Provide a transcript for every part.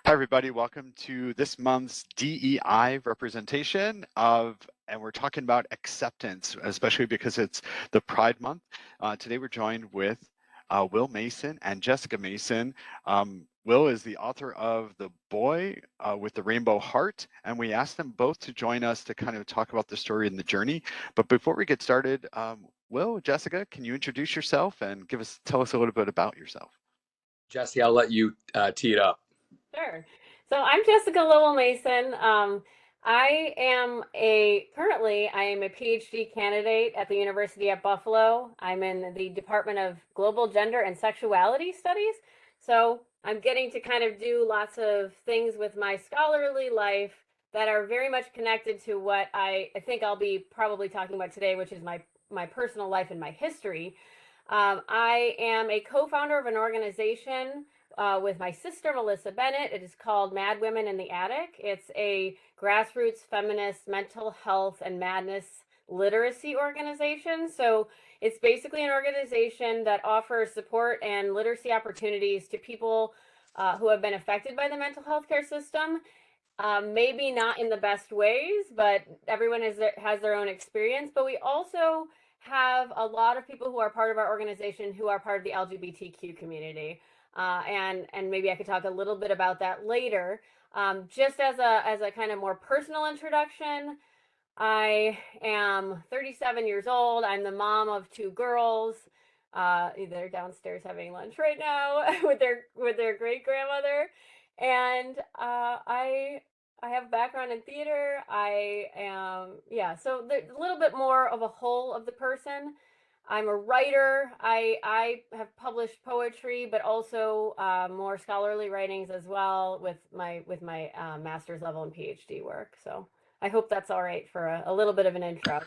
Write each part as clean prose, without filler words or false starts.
Hi, everybody. Welcome to this month's DEI representation and we're talking about acceptance, especially because it's the Pride Month. Today, we're joined with Will Mason and Jessica Mason. Will is the author of The Boy with the Rainbow Heart, and we asked them both to join us to kind of talk about the story and the journey. But before we get started, Will, Jessica, can you introduce yourself and tell us a little bit about yourself? Jesse, I'll let you tee it up. Sure. So I'm Jessica Lowell Mason. Currently I am a PhD candidate at the University at Buffalo. I'm in the Department of Global Gender and Sexuality Studies. So I'm getting to kind of do lots of things with my scholarly life that are very much connected to what I think I'll be probably talking about today, which is my personal life and my history. I am a co-founder of an organization with my sister, Melissa Bennett. It is called Mad Women in the Attic. It's a grassroots feminist mental health and madness literacy organization. So it's basically an organization that offers support and literacy opportunities to people who have been affected by the mental health care system. Maybe not in the best ways, but everyone has their own experience. But we also have a lot of people who are part of our organization who are part of the LGBTQ community. And maybe I could talk a little bit about that later. Just as a kind of more personal introduction, I am 37 years old. I'm the mom of two girls. They're downstairs having lunch right now with their great grandmother, and I have a background in theater. So there's a little bit more of a whole of the person. I'm a writer. I have published poetry, but also more scholarly writings as well with my master's level and PhD work. So I hope that's all right for a little bit of an intro.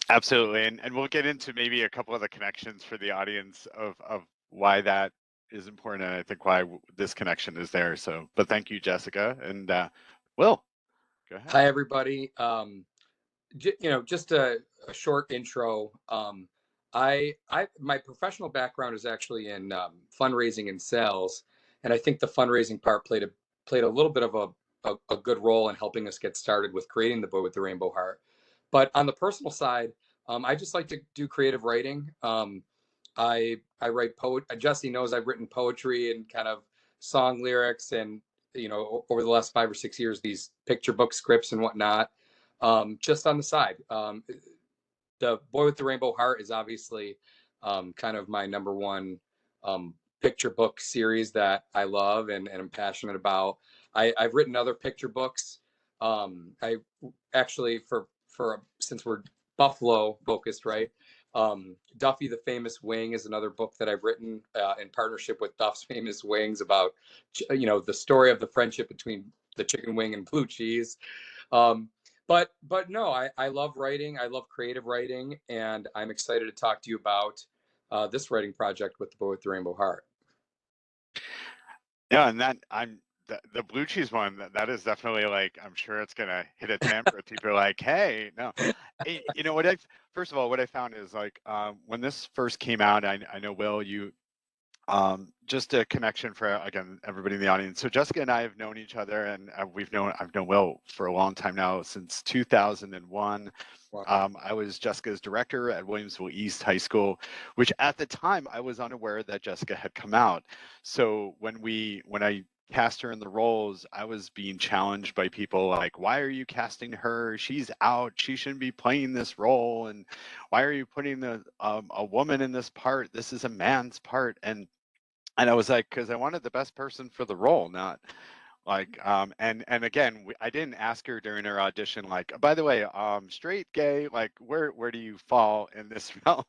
Absolutely, and we'll get into maybe a couple of the connections for the audience of why that is important, and I think why this connection is there. So, but thank you, Jessica, and Will, go ahead. Hi, everybody. Just a short intro. My professional background is actually in fundraising and sales, and I think the fundraising part played a little bit of a good role in helping us get started with creating The Boy with the Rainbow Heart. But on the personal side, I just like to do creative writing. I write Jesse knows I've written poetry and kind of song lyrics, and over the last 5 or 6 years, these picture book scripts and whatnot. Just on the side, The Boy with the Rainbow Heart is obviously kind of my number one picture book series that I love and I'm passionate about. I've written other picture books. I actually since we're Buffalo focused, right? Duffy the Famous Wing is another book that I've written in partnership with Duff's Famous Wings about the story of the friendship between the chicken wing and blue cheese. But no, I love writing. I love creative writing, and I'm excited to talk to you about this writing project with The Boy with the Rainbow Heart. Yeah, and the blue cheese one. That is definitely like, I'm sure it's gonna hit a temper. People are like, hey, no, hey, first of all, what I found is like when this first came out, I know, Will, you. Just a connection for, again, everybody in the audience. So Jessica and I have known each other, and I've known Will for a long time now, since 2001. Wow. I was Jessica's director at Williamsville East High School, which at the time I was unaware that Jessica had come out. So when I cast her in the roles, I was being challenged by people like, why are you casting her? She's out. She shouldn't be playing this role. And why are you putting a woman in this part? This is a man's part. And I was like, because I wanted the best person for the role, not like, and again, I didn't ask her during her audition, like, by the way, straight, gay, like, where do you fall in this realm?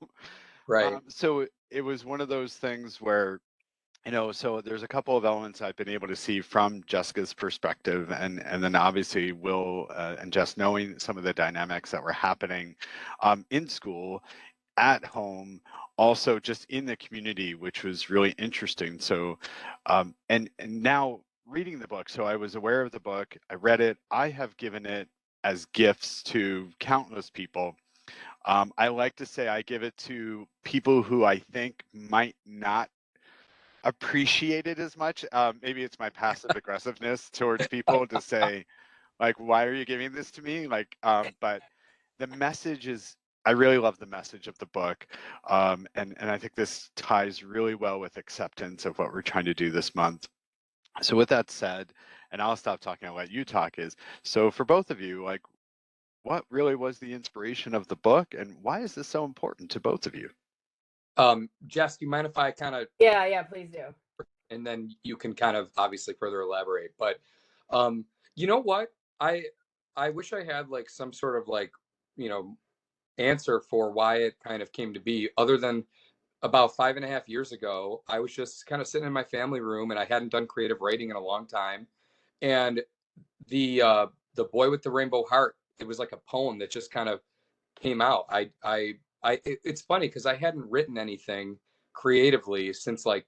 Right. So it was one of those things where, so there's a couple of elements I've been able to see from Jessica's perspective, and then obviously Will and Jess knowing some of the dynamics that were happening in school, at home, also just in the community, which was really interesting. So, and now reading the book, so I was aware of the book, I read it, I have given it as gifts to countless people. I like to say I give it to people who I think might not appreciate it as much. Maybe it's my passive aggressiveness towards people to say, like, why are you giving this to me? Like, but the message is, I really love the message of the book. And I think this ties really well with acceptance of what we're trying to do this month. So with that said, and I'll stop talking and let you talk, is, so for both of you, like, what really was the inspiration of the book and why is this so important to both of you? Jess, do you mind if I kind of, Yeah, please do. and then you can kind of obviously further elaborate. But you know what? I wish I had like some sort of like, you know, answer for why it kind of came to be, other than about 5.5 years ago, I was just kind of sitting in my family room and I hadn't done creative writing in a long time. And the boy with the rainbow heart, it was like a poem that just kind of came out. It's funny because I hadn't written anything creatively since, like,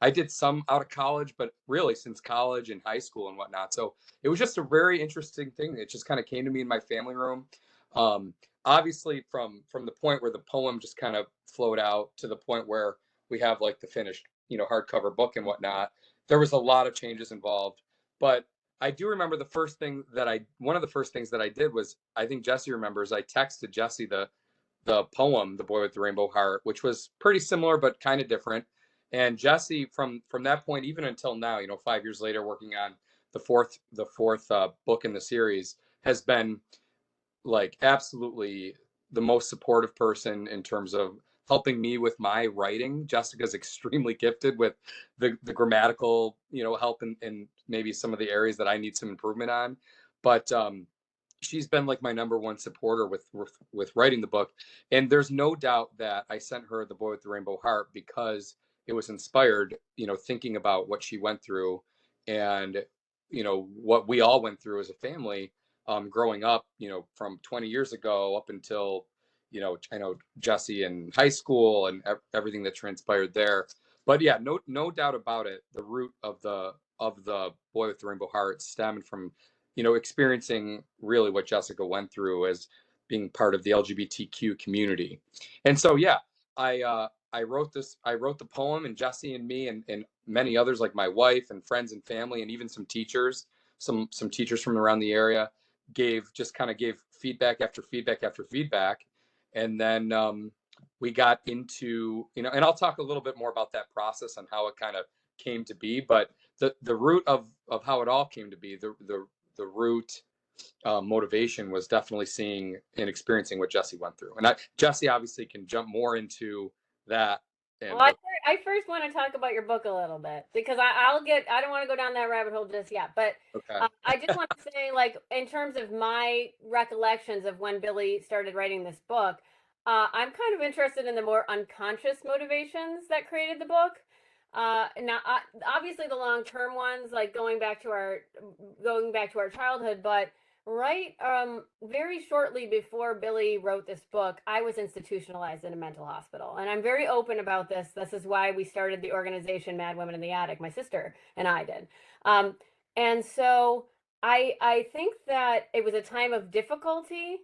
I did some out of college, but really since college and high school and whatnot. So it was just a very interesting thing. It just kind of came to me in my family room. Um, Obviously, from the point where the poem just kind of flowed out to the point where we have like the finished, you know, hardcover book and whatnot, there was a lot of changes involved. But I do remember one of the first things that I did was, I think Jesse remembers, I texted Jesse the poem, The Boy with the Rainbow Heart, which was pretty similar but kind of different. And Jesse, from that point even until now, you know, 5 years later, working on the fourth book in the series, has been like absolutely the most supportive person in terms of helping me with my writing. Jessica's extremely gifted with the grammatical, you know, help in maybe some of the areas that I need some improvement on. But she's been like my number one supporter with writing the book. And there's no doubt that I sent her The Boy with the Rainbow Heart because it was inspired, you know, thinking about what she went through and, you know, what we all went through as a family, growing up, you know, from 20 years ago up until, you know, I know Jesse in high school and everything that transpired there. But yeah, no doubt about it. The root of the Boy with the Rainbow Heart stemmed from, you know, experiencing really what Jessica went through as being part of the LGBTQ community. And so, yeah, I wrote this. I wrote the poem, and Jesse and me and many others, like my wife and friends and family, and even some teachers, some teachers from around the area, gave feedback after feedback after feedback. And then we got into, you know, and I'll talk a little bit more about that process and how it kind of came to be. But the root of how it all came to be, the root motivation was definitely seeing and experiencing what Jesse went through. And Jesse obviously can jump more into that. And Well, I first want to talk about your book a little bit because I don't want to go down that rabbit hole just yet, but okay, I just want to say, like, in terms of my recollections of when Billy started writing this book, I'm kind of interested in the more unconscious motivations that created the book. Now, obviously, the long-term ones, like going back to our childhood, but right, very shortly before Billy wrote this book, I was institutionalized in a mental hospital, and I'm very open about this. This is why we started the organization Mad Women in the Attic. My sister and I did, um, and so I think that it was a time of difficulty,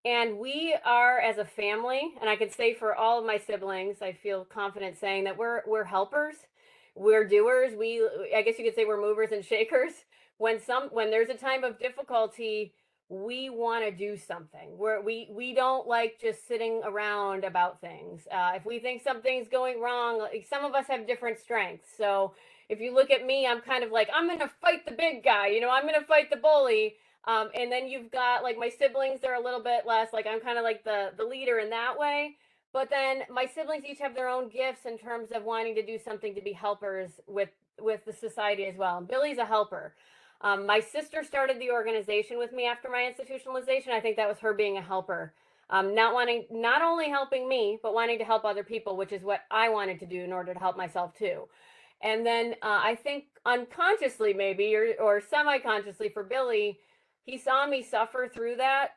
and we are, as a family, and I could say for all of my siblings, I feel confident saying that we're helpers, we're doers. I guess you could say we're movers and shakers. When there's a time of difficulty, we want to do something. We don't like just sitting around about things. If we think something's going wrong, like, some of us have different strengths. So if you look at me, I'm kind of like, I'm gonna fight the big guy. You know, I'm gonna fight the bully. And then you've got like my siblings. They're a little bit less like, I'm kind of like the leader in that way. But then my siblings each have their own gifts in terms of wanting to do something to be helpers with the society as well. And Billy's a helper. My sister started the organization with me after my institutionalization. I think that was her being a helper, not only helping me, but wanting to help other people, which is what I wanted to do in order to help myself too. And then I think unconsciously, maybe or semi-consciously for Billy, he saw me suffer through that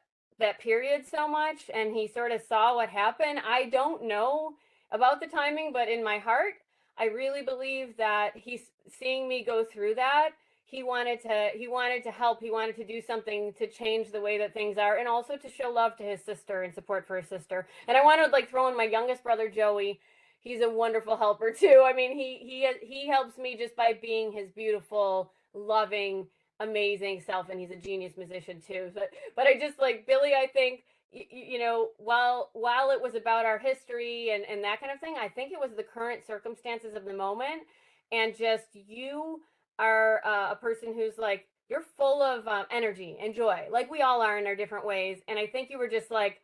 period so much, and he sort of saw what happened. I don't know about the timing, but in my heart, I really believe that he's seeing me go through that. He wanted to help. He wanted to do something to change the way that things are, and also to show love to his sister and support for his sister. And I want to like throw in my youngest brother Joey. he's a wonderful helper too. I mean, he helps me just by being his beautiful, loving, amazing self, and he's a genius musician too. But I just like Billy. I think while it was about our history and that kind of thing, I think it was the current circumstances of the moment, and just you are a person who's like you're full of energy and joy, like we all are in our different ways. And I think you were just like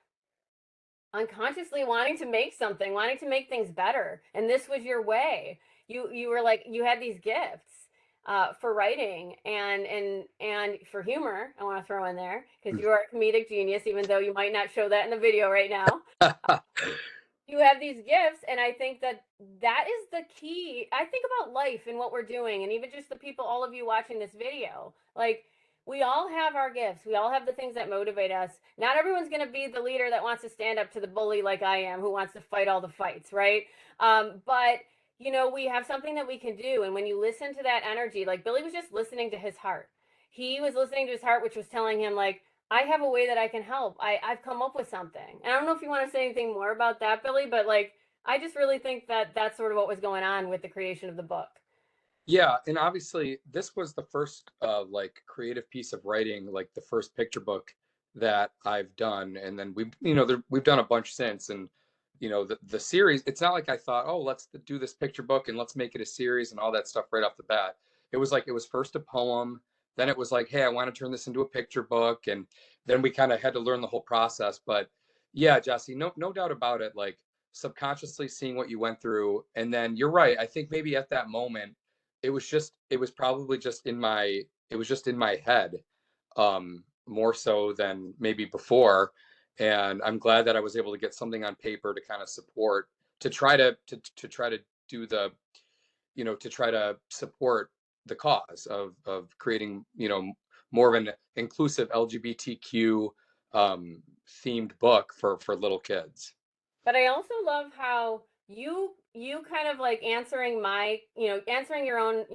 unconsciously wanting to make something, wanting to make things better, and this was your way. You were like you had these gifts for writing and for humor. I want to throw in there because you are a comedic genius, even though you might not show that in the video right now. You have these gifts, and I think that is the key. I think about life and what we're doing, and even just the people, all of you watching this video, like we all have our gifts. We all have the things that motivate us. Not everyone's going to be the leader that wants to stand up to the bully like I am, who wants to fight all the fights, right? But we have something that we can do. And when you listen to that energy, like Billy was just listening to his heart. He was listening to his heart, which was telling him like, I have a way that I can help. I've come up with something. And I don't know if you want to say anything more about that, Billy, but like, I just really think that that's sort of what was going on with the creation of the book. Yeah, and obviously this was the first like creative piece of writing, like the first picture book that I've done, and then we've done a bunch since, and the series. It's not like I thought, oh, let's do this picture book and let's make it a series and all that stuff right off the bat. It was like it was first a poem, then it was like, hey, I want to turn this into a picture book, and then we kind of had to learn the whole process. But yeah, Jesse, no doubt about it. Like subconsciously seeing what you went through, and then you're right. I think maybe at that moment it was probably just in my head, more so than maybe before. And I'm glad that I was able to get something on paper to kind of support, to try to do the to try to support the cause of creating more of an inclusive LGBTQ themed book for little kids. But I also love how you kind of like answering answering your own,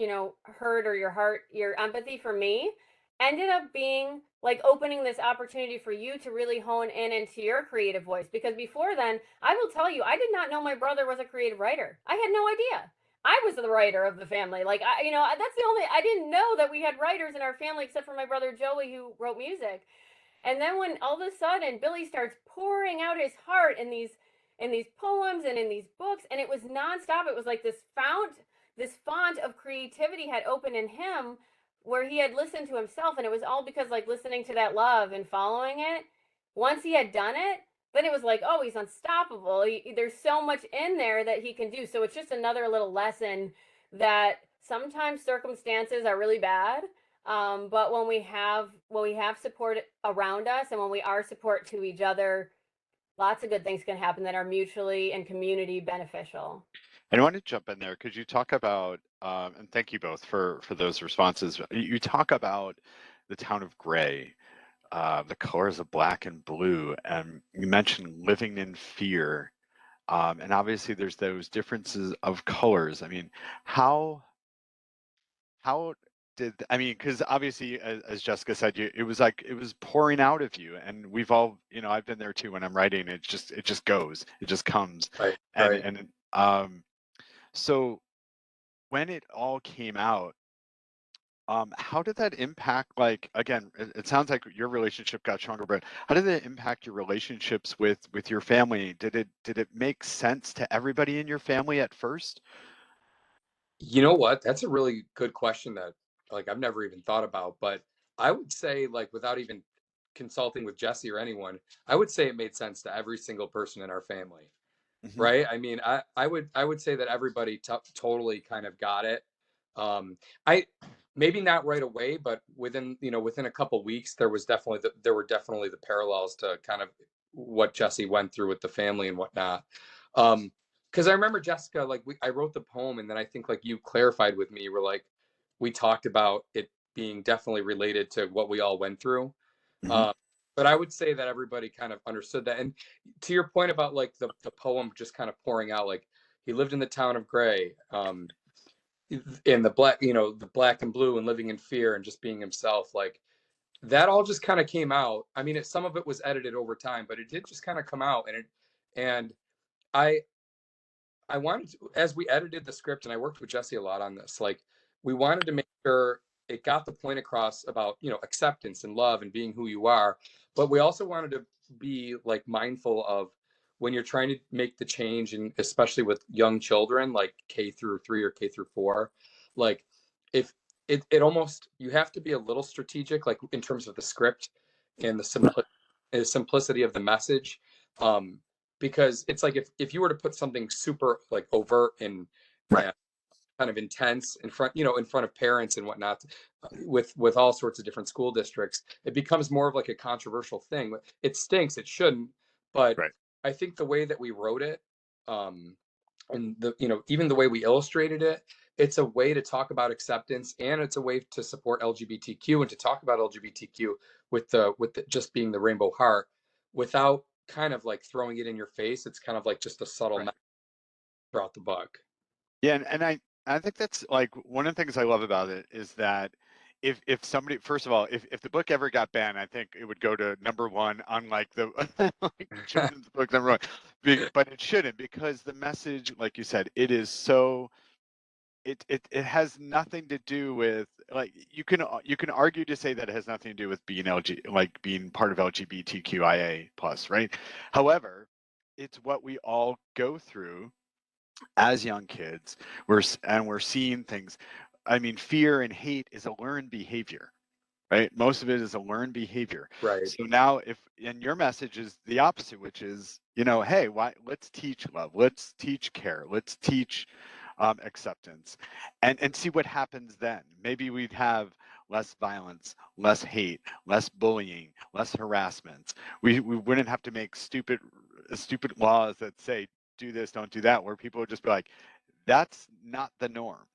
hurt or your heart, your empathy for me ended up being like opening this opportunity for you to really hone in into your creative voice. Because before then, I will tell you, I did not know my brother was a creative writer. I had no idea. I was the writer of the family. Like that's the only I didn't know that we had writers in our family except for my brother Joey, who wrote music. And then when all of a sudden Billy starts pouring out his heart in these poems and in these books, and it was nonstop. It was like this font of creativity had opened in him where he had listened to himself, and it was all because like listening to that love and following it. Once he had done it, then it was like, oh, he's unstoppable. There's so much in there that he can do. So it's just another little lesson that sometimes circumstances are really bad, but when we have support around us, and when we are support to each other, lots of good things can happen that are mutually and community beneficial. And I want to jump in there because you talk about, and thank you both for those responses. You talk about the town of Gray, the colors of black and blue, and you mentioned living in fear. And obviously, there's those differences of colors. I mean, how because obviously, as Jessica said, it was like it was pouring out of you, and we've all, I've been there too when I'm writing. It just goes, it just comes, Right. and so when it all came out, how did that impact, like, again, it sounds like your relationship got stronger, but how did it impact your relationships with your family? Did it make sense to everybody in your family at first? You know what? That's a really good question that like I've never even thought about, but I would say like without even consulting with Jesse or anyone, I would say it made sense to every single person in our family. Hmm. Right? I mean, I would say that everybody totally kind of got it. I maybe not right away, but within a couple weeks there were definitely the parallels to kind of what Jesse went through with the family and whatnot. Because I remember Jessica, like I wrote the poem, and then I think like you clarified with me, we're like we talked about it being definitely related to what we all went through. Hmm. Uh, but I would say that everybody kind of understood that. And to your point about like the poem just kind of pouring out, like he lived in the town of Gray, in the black, the black and blue, and living in fear and just being himself. Like that all just kind of came out. I mean, some of it was edited over time, but it did just kind of come out. And I I wanted to, as we edited the script, and I worked with Jesse a lot on this, like we wanted to make sure it got the point across about, you know, acceptance and love and being who you are, but we also wanted to be like mindful of when you're trying to make the change, and especially with young children, like K-3 or K-4, like if it almost, you have to be a little strategic, like in terms of the script and the simplicity of the message. Because it's like if you were to put something super like overt Right. and kind of intense in front, you know, in front of parents and whatnot, with all sorts of different school districts, it becomes more of like a controversial thing. It stinks, it shouldn't, but Right. I think the way that we wrote it, and the, you know, even the way we illustrated it, it's a way to talk about acceptance, and it's a way to support LGBTQ and to talk about LGBTQ with the just being the rainbow heart without kind of like throwing it in your face. It's kind of like just a subtle Right. message throughout the book. Yeah, and I think that's like one of the things I love about it is that if somebody, first of all, if the book ever got banned, I think it would go to #1 on like the like children's book #1. But it shouldn't, because the message, like you said, it is so, it has nothing to do with, like, you can argue to say that it has nothing to do with being like being part of LGBTQIA plus, right? However, it's what we all go through as young kids. We're seeing things. I mean, fear and hate is a learned behavior, right? Most of it is a learned behavior. Right. So now, if, and your message is the opposite, which is, you know, hey, why, let's teach love, let's teach care, let's teach acceptance, and see what happens then. Maybe we'd have less violence, less hate, less bullying, less harassment. We wouldn't have to make stupid laws that say do this, don't do that, where people would just be like, that's not the norm.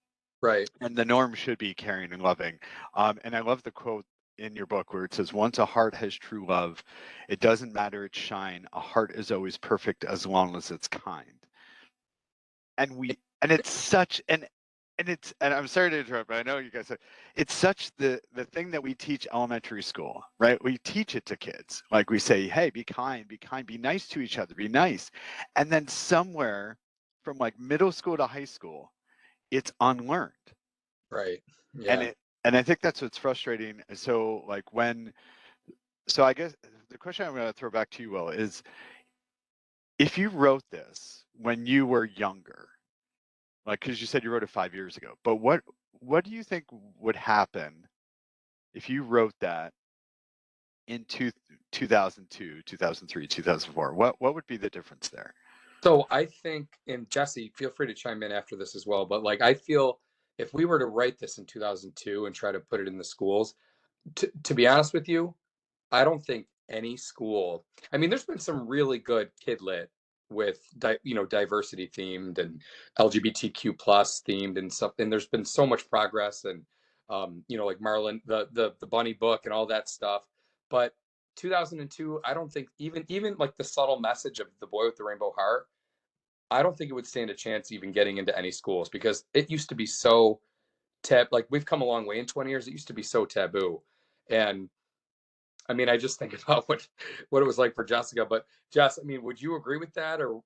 Right. And the norm should be caring and loving. And I love the quote in your book where it says, once a heart has true love, it doesn't matter its shine. A heart is always perfect as long as it's kind. And it's such and I'm sorry to interrupt, but I know you guys said it's such the thing that we teach elementary school, right? We teach it to kids. Like we say, hey, be kind, be nice to each other, be nice. And then somewhere from like middle school to high school, it's unlearned. Right. And Yeah. I think that's what's frustrating. So like so I guess the question I'm going to throw back to you, Will, is if you wrote this when you were younger, like, because you said you wrote it 5 years ago, but what do you think would happen if you wrote that in 2002, 2003, 2004? What would be the difference there? So I think, and Jesse, feel free to chime in after this as well, but like I feel if we were to write this in 2002 and try to put it in the schools, to be honest with you, I don't think any school. I mean, there's been some really good kid lit with you know, diversity themed and LGBTQ plus themed and stuff. And there's been so much progress, and you know, like Marlon, the bunny book and all that stuff. But 2002, I don't think even like the subtle message of the boy with the rainbow heart, I don't think it would stand a chance even getting into any schools, because it used to be so like we've come a long way in 20 years. It used to be so taboo. And I mean, I just think about what it was like for Jessica. But Jess, I mean, would you agree with that, or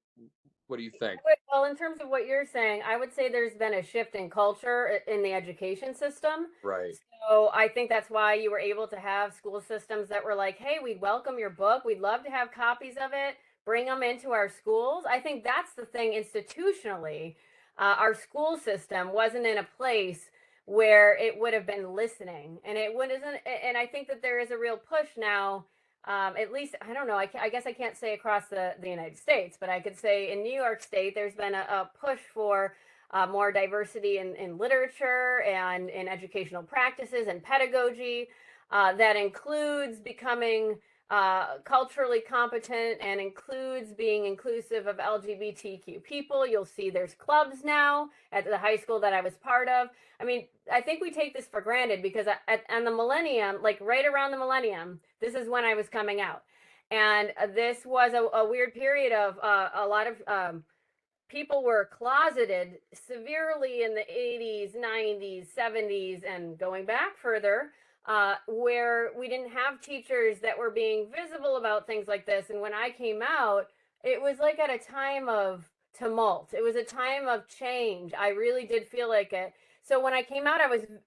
what do you think? Well, in terms of what you're saying, I would say there's been a shift in culture in the education system. Right. So I think that's why you were able to have school systems that were like, hey, we'd welcome your book. We'd love to have copies of it. Bring them into our schools. I think that's the thing institutionally. Our school system wasn't in a place where it would have been listening. And it wouldn't, and I think that there is a real push now, at least, I don't know, I guess I can't say across the United States, but I could say in New York State, there's been a push for more diversity in literature and in educational practices and pedagogy that includes becoming culturally competent and includes being inclusive of LGBTQ people. You'll see there's clubs now at the high school that I was part of. I mean, I think we take this for granted because on the millennium, like right around the millennium, this is when I was coming out. And this was a weird period of a lot of people were closeted severely in the 80s, 90s, 70s, and going back further, where we didn't have teachers that were being visible about things like this. And when I came out, it was like at a time of tumult. It was a time of change. I really did feel like it. So when I came out,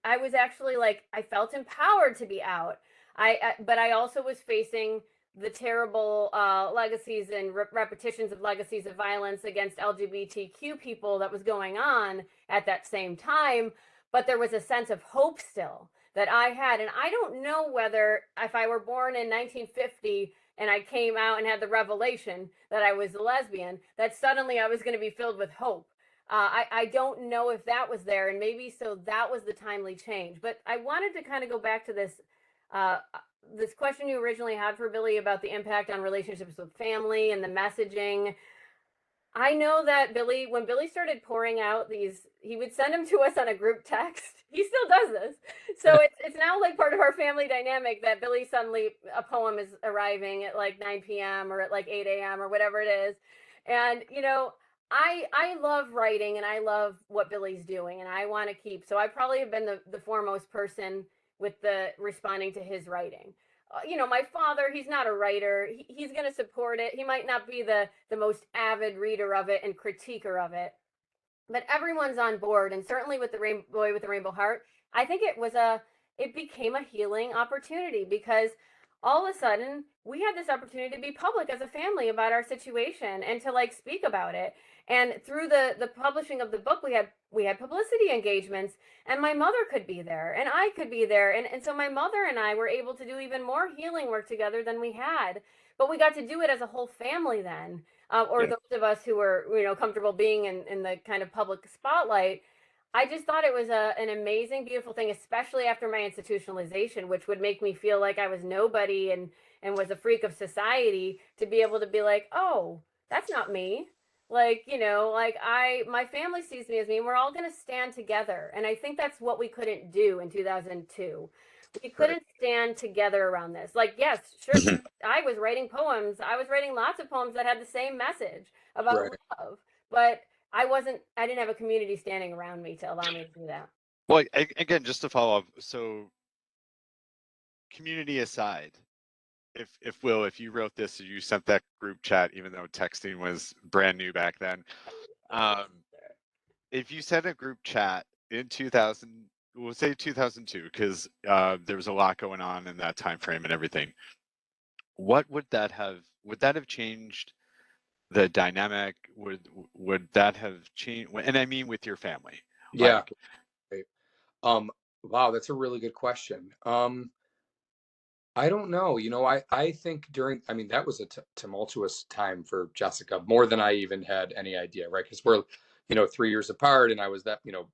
I was actually like, I felt empowered to be out. But I also was facing the terrible legacies and repetitions of legacies of violence against LGBTQ people that was going on at that same time. But there was a sense of hope still that I had. And I don't know whether if I were born in 1950 and I came out and had the revelation that I was a lesbian, that suddenly I was going to be filled with hope. I don't know if that was there, and maybe so that was the timely change. But I wanted to kind of go back to this this question you originally had for Billy about the impact on relationships with family and the messaging. I know that Billy, when Billy started pouring out these, he would send them to us on a group text. He still does this. So it's now like part of our family dynamic that Billy suddenly, a poem is arriving at like 9 p.m. or at like 8 a.m. or whatever it is. And, you know, I love writing and I love what Billy's doing and I want to keep, so I probably have been the foremost person with the responding to his writing. You know, my father, he's not a writer. He's going to support it. He might not be the most avid reader of it and critiquer of it, but everyone's on board. And certainly with the Boy with the Rainbow Heart, I think it became a healing opportunity because all of a sudden we had this opportunity to be public as a family about our situation and to like speak about it. And through the publishing of the book, we had publicity engagements, and my mother could be there and I could be there. And so my mother and I were able to do even more healing work together than we had. But we got to do it as a whole family then. Or those of us who were, you know, comfortable being in the kind of public spotlight. I just thought it was an amazing, beautiful thing, especially after my institutionalization, which would make me feel like I was nobody and was a freak of society, to be able to be like, oh, that's not me. Like, you know, like my family sees me as me, and we're all going to stand together. And I think that's what we couldn't do in 2002. We couldn't stand together around this. Like, yes, sure, I was writing poems. I was writing lots of poems that had the same message about love, but I didn't have a community standing around me to allow me to do that. Well, again, just to follow up, so community aside, if you wrote this, you sent that group chat, even though texting was brand new back then. If you sent a group chat in 2000, we'll say 2002, because there was a lot going on in that time frame and everything. What would that have changed the dynamic? Would that have changed? And I mean with your family. Yeah. Wow, that's a really good question. I don't know. You know, I think I mean, that was a tumultuous time for Jessica, more than I even had any idea, right? Because we're, you know, 3 years apart, and I was that, you know,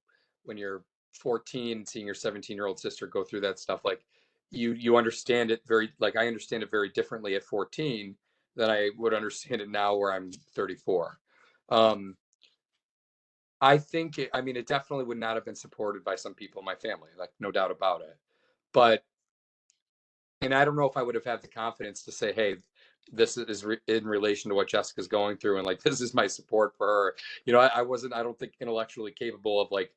when you're 14, seeing your 17-year-old sister go through that stuff, like you understand it very, like I understand it very differently at 14 than I would understand it now where I'm 34. I think I mean, it definitely would not have been supported by some people in my family, like no doubt about it. But, and I don't know if I would have had the confidence to say, hey, this is in relation to what Jessica's going through, and like, this is my support for her. You know, I don't think intellectually capable of like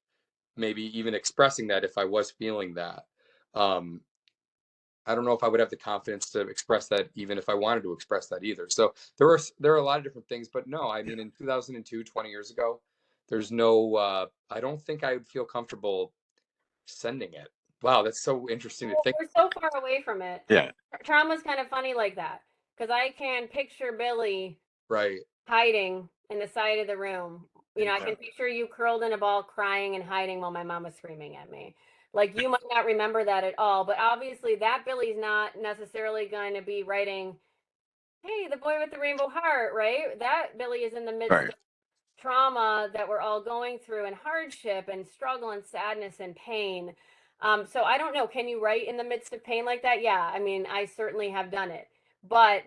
maybe even expressing that if I was feeling that. I don't know if I would have the confidence to express that even if I wanted to express that either. So there are a lot of different things, but no, I mean, in 2002, 20 years ago, there's no, I don't think I would feel comfortable sending it. Wow, that's so interesting to think. We're so far away from it. Yeah. Trauma's kind of funny like that, because I can picture Billy hiding in the side of the room. You know, I can picture you curled in a ball crying and hiding while my mom was screaming at me. Like, you might not remember that at all, but obviously that Billy's not necessarily going to be writing, hey, the boy with the rainbow heart, right? That Billy is in the midst of trauma that we're all going through, and hardship and struggle and sadness and pain. So I don't know, can you write in the midst of pain like that? Yeah, I mean, I certainly have done it. But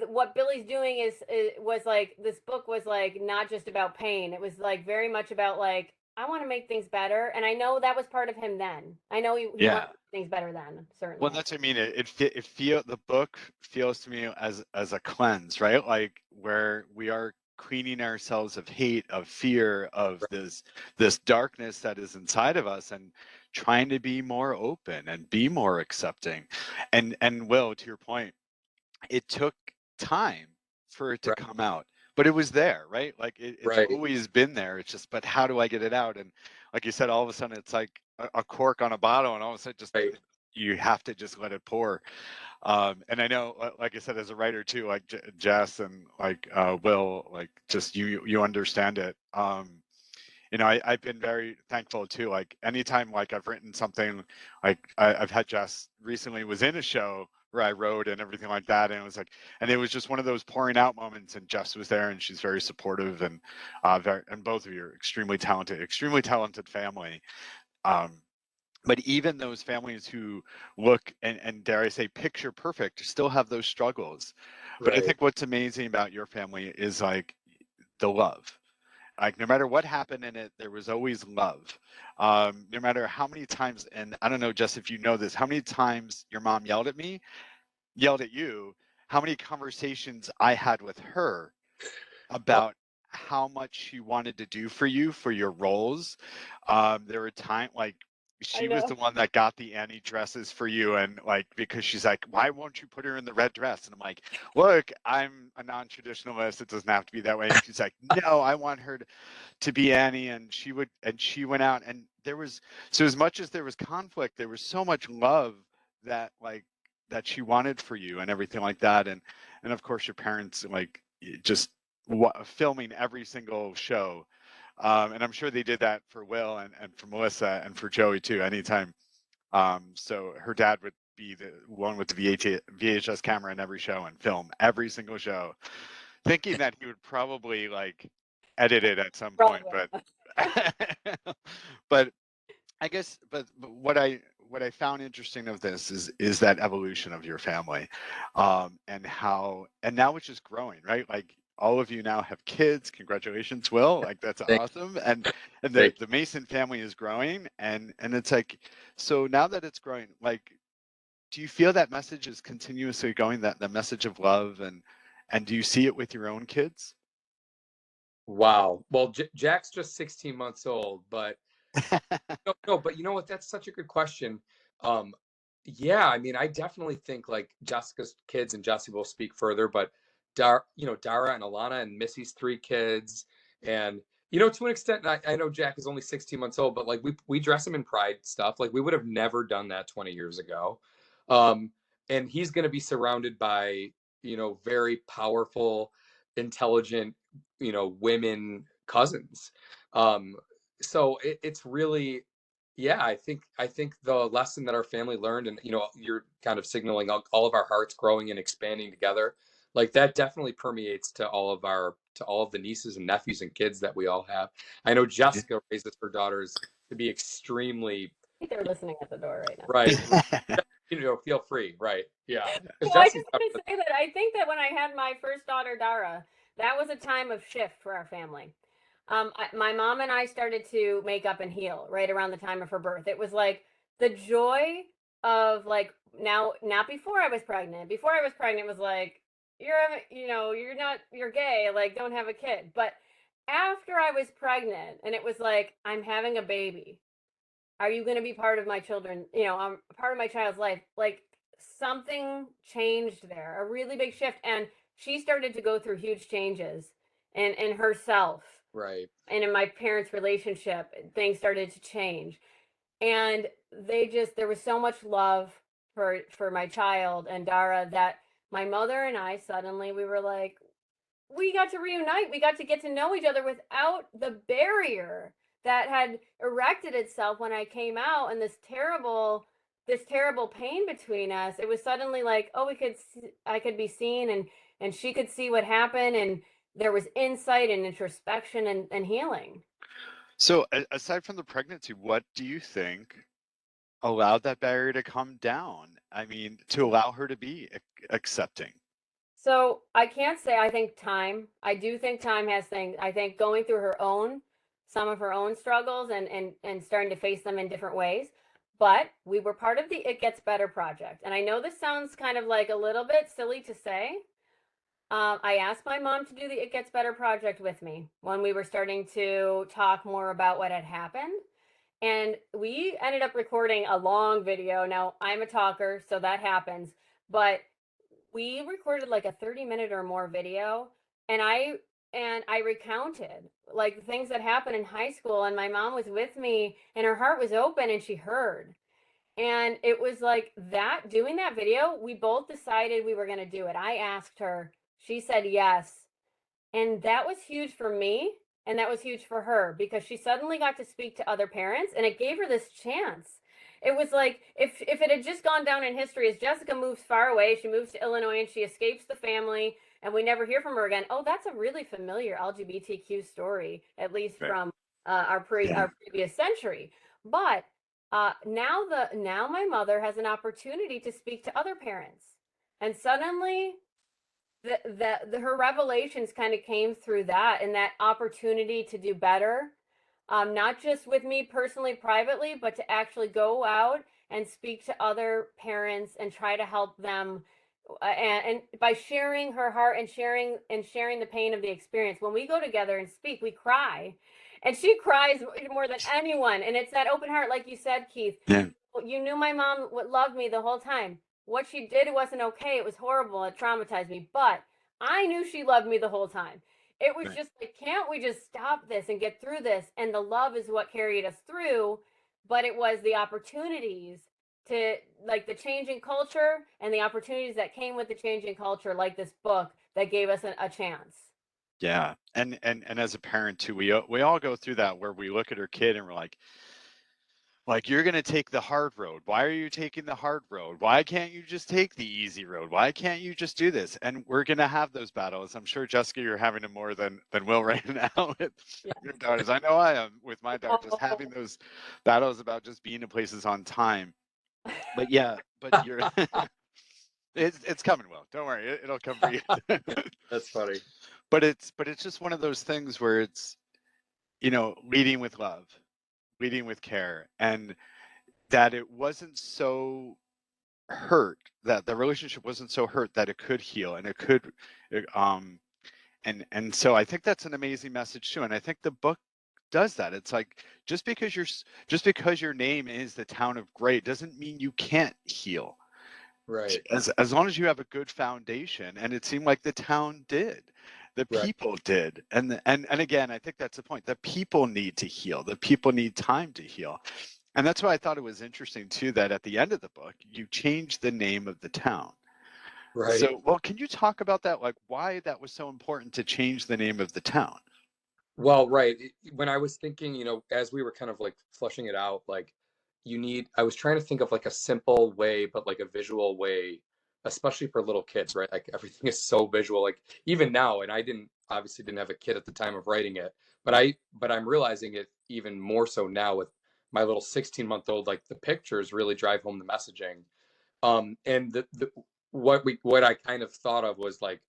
what Billy's doing was like, this book was like not just about pain. It was like very much about like, I want to make things better. And I know that was part of him then. I know he wanted to make things better then, certainly. Well, that's what I mean. The book feels to me as a cleanse, right? Like, where we are cleaning ourselves of hate, of fear, of this darkness that is inside of us, and trying to be more open and be more accepting. And Will, to your point, it took time for it to come out, but it was there, right? Like it's Right. always been there. It's just, but how do I get it out? And like you said, all of a sudden it's like a cork on a bottle, and all of a sudden just Right. you have to just let it pour. And I know, like I said, as a writer too, like Jess and like Will, like just you understand it. I've been very thankful too. Like anytime like I've written something, like I've had Jess recently was in a show where I wrote and everything like that, and it was like, and it was just one of those pouring out moments, and Jess was there, and she's very supportive, and and both of you are extremely talented family. Um, but even those families who look and dare I say picture perfect still have those struggles. But I Right. think what's amazing about your family is like the love. Like no matter what happened in it, there was always love. No matter how many times, and I don't know, Jess, if you know this, how many times your mom yelled at me, yelled at you, how many conversations I had with her Oh, about how much she wanted to do for you for your roles. There were times like I she was know. the one that got the Annie dresses for you, and like because she's like, why won't you put her in the red dress? And I'm like, look, I'm a non-traditionalist. It doesn't have to be that way. And she's like, no, I want her to be Annie, and she went out, and there was, so as much as there was conflict, there was so much love that like that she wanted for you and everything like that, and of course your parents like just filming every single show, and I'm sure they did that for Will and for Melissa and for Joey too. Anytime, so her dad would be the one with the VHS camera in every show and film every single show, thinking that he would probably like edit it at some point, Wrong but way. but I guess, but what I found interesting of this is that evolution of your family, and how, and now it's just growing, right? Like all of you now have kids. Congratulations, Will. Like that's thank, awesome. And the thank you. the Mason family is growing, and it's like, so now that it's growing, like, do you feel that message is continuously going, that the message of love, and do you see it with your own kids? Wow. Well, Jack's just 16 months old, but no, but you know what? That's such a good question. Um, yeah, I mean, I definitely think like Jessica's kids, and Jesse will speak further, but Dara and Alana and Missy's 3 kids, and to an extent, I know Jack is only 16 months old, but like we dress him in pride stuff. Like we would have never done that 20 years ago. Um, and he's going to be surrounded by, very powerful, intelligent, women cousins. Um, so it's really, yeah, I think the lesson that our family learned, and you're kind of signaling all of our hearts growing and expanding together, like that definitely permeates to all of the nieces and nephews and kids that we all have. I know Jessica raises her daughters to be extremely I think they're listening at the door right now. right. Feel free, right? Yeah, because Well, I just Jesse's want to say that I think that when I had my first daughter, Dara, that was a time of shift for our family. My mom and I started to make up and heal right around the time of her birth. It was like the joy of like now, not before I was pregnant. Before I was pregnant, it was like you're gay, like don't have a kid. But after I was pregnant, and it was like I'm having a baby, are you going to be part of my children, I'm part of my child's life, like something changed there, a really big shift. And she started to go through huge changes in herself, right. and in my parents relationship things started to change. And there was so much love for my child and Dara, that my mother and I suddenly, we were like, we got to reunite. We got to get to know each other without the barrier that had erected itself when I came out, and this terrible pain between us. It was suddenly like, oh, I could be seen, and she could see what happened, and there was insight and introspection and healing. So aside from the pregnancy, what do you think allowed that barrier to come down? I mean, to allow her to be accepting. So I can't say, I think time. I do think time has things. I think going through some of her own struggles, and starting to face them in different ways. But we were part of the It Gets Better project. And I know this sounds kind of like a little bit silly to say. I asked my mom to do the It Gets Better project with me when we were starting to talk more about what had happened. And we ended up recording a long video. Now, I'm a talker, so that happens. But we recorded like a 30-minute or more video, and I and I recounted like the things that happened in high school, and my mom was with me and her heart was open and she heard. And it was like that, doing that video, we both decided we were going to do it. I asked her, she said yes. And that was huge for me. And that was huge for her because she suddenly got to speak to other parents and it gave her this chance. It was like if it had just gone down in history as Jessica moves far away, she moves to Illinois and she escapes the family and we never hear from her again. Oh, that's a really familiar LGBTQ story, at least Right. from Yeah. our previous century. But now my mother has an opportunity to speak to other parents, and suddenly her revelations kind of came through that and that opportunity to do better, not just with me personally privately, but to actually go out and speak to other parents and try to help them, and by sharing her heart and sharing the pain of the experience. When we go together and speak, we cry, and she cries more than anyone, and it's that open heart, like you said, Keith. Yeah. You knew my mom loved me the whole time. What she did wasn't okay. It was horrible. It traumatized me. But I knew she loved me the whole time. It was Right. just like, can't we just stop this and get through this? And the love is what carried us through. But it was the opportunities to, like, the changing culture and the opportunities that came with the changing culture, like this book, that gave us a chance. Yeah. And as a parent too, we all go through that where we look at our kid and we're like, you're going to take the hard road. Why are you taking the hard road? Why can't you just take the easy road? Why can't you just do this? And we're going to have those battles. I'm sure, Jessica, you're having them more than Will right now with Yeah. your daughters. I know I am with my daughter, just Oh. having those battles about just being in places on time. But yeah, but you're it's coming, Will. Don't worry, it'll come for you. That's funny. But it's just one of those things where it's, leading with love, leading with care, and that it wasn't so hurt, that the relationship wasn't so hurt that it could heal and it could, and so I think that's an amazing message too. And I think the book does that. It's like, just because your name is the town of Gray doesn't mean you can't heal. Right. As long as you have a good foundation, and it seemed like the town did, the Right. people did, and again, I think that's the point. The people need to heal. The people need time to heal. And that's why I thought it was interesting too, that at the end of the book, you changed the name of the town. Right. So, well, can you talk about that? Like why that was so important to change the name of the town? Well, right. When I was thinking, as we were kind of like flushing it out, like I was trying to think of like a simple way, but like a visual way, especially for little kids, right? Like everything is so visual. Like even now, and I obviously didn't have a kid at the time of writing it, but I'm realizing it even more so now with my little 16-month-old. Like the pictures really drive home the messaging. And what I kind of thought of was like,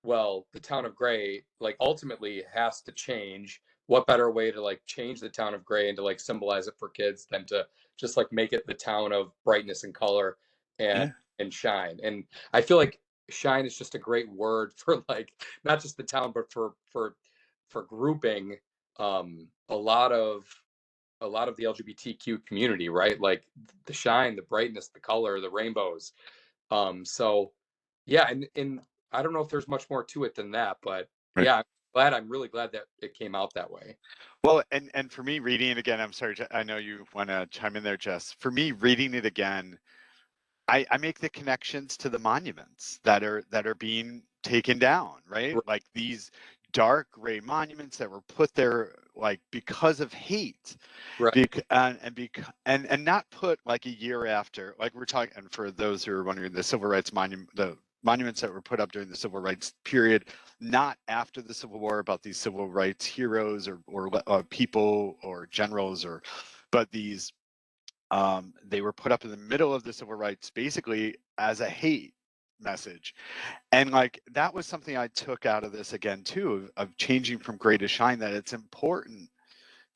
well, the town of Gray, like ultimately has to change. What better way to like change the town of Gray and to like symbolize it for kids than to just like make it the town of brightness and color and Yeah. and shine. And I feel like shine is just a great word for like not just the town, but for grouping a lot of the LGBTQ community, right? Like the shine, the brightness, the color, the rainbows. So yeah, and I don't know if there's much more to it than that, but Right. yeah, I'm really glad that it came out that way. Well, and for me reading it again, I'm sorry, I know you want to chime in there, Jess. For me reading it again, I make the connections to the monuments that are being taken down, right? Right. Like these dark gray monuments that were put there like because of hate, Right. and not put like a year after, like we're talking. And for those who are wondering, the civil rights monument, the monuments that were put up during the civil rights period, not after the Civil War, about these civil rights heroes or people or generals, but these, they were put up in the middle of the civil rights basically as a hate message. And like that was something I took out of this again too, of changing from gray to shine, that it's important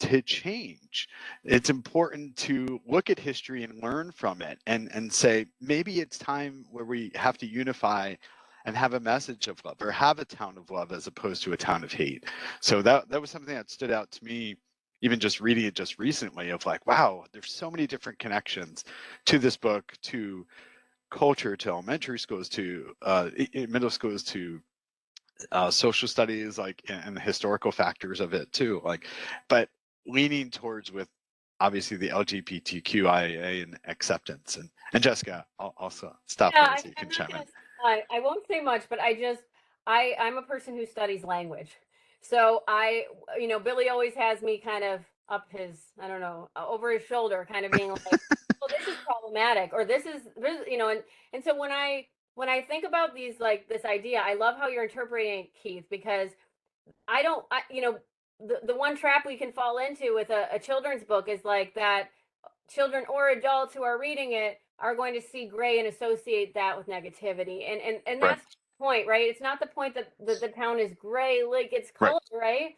to change. It's important to look at history and learn from it, and say maybe it's time where we have to unify and have a message of love, or have a town of love as opposed to a town of hate. So that was something that stood out to me, even just reading it just recently, of like, wow, there's so many different connections to this book, to culture, to elementary schools, to middle schools, to social studies, like, and the historical factors of it too, like, but leaning towards with obviously the LGBTQIA and acceptance. And Jessica, I'll also stop Yeah, there so you I'm can not chime gonna, in. I won't say much, but I'm a person who studies language. So Billy always has me kind of up his, I don't know, over his shoulder, kind of being like, well, this is problematic, or and so when I think about these, like this idea, I love how you're interpreting it, Keith, because I don't, I, you know, the one trap we can fall into with a children's book is like that children or adults who are reading it are going to see gray and associate that with negativity. And Right. that's the point, right? It's not the point that the town is gray, like it's Right. color, right?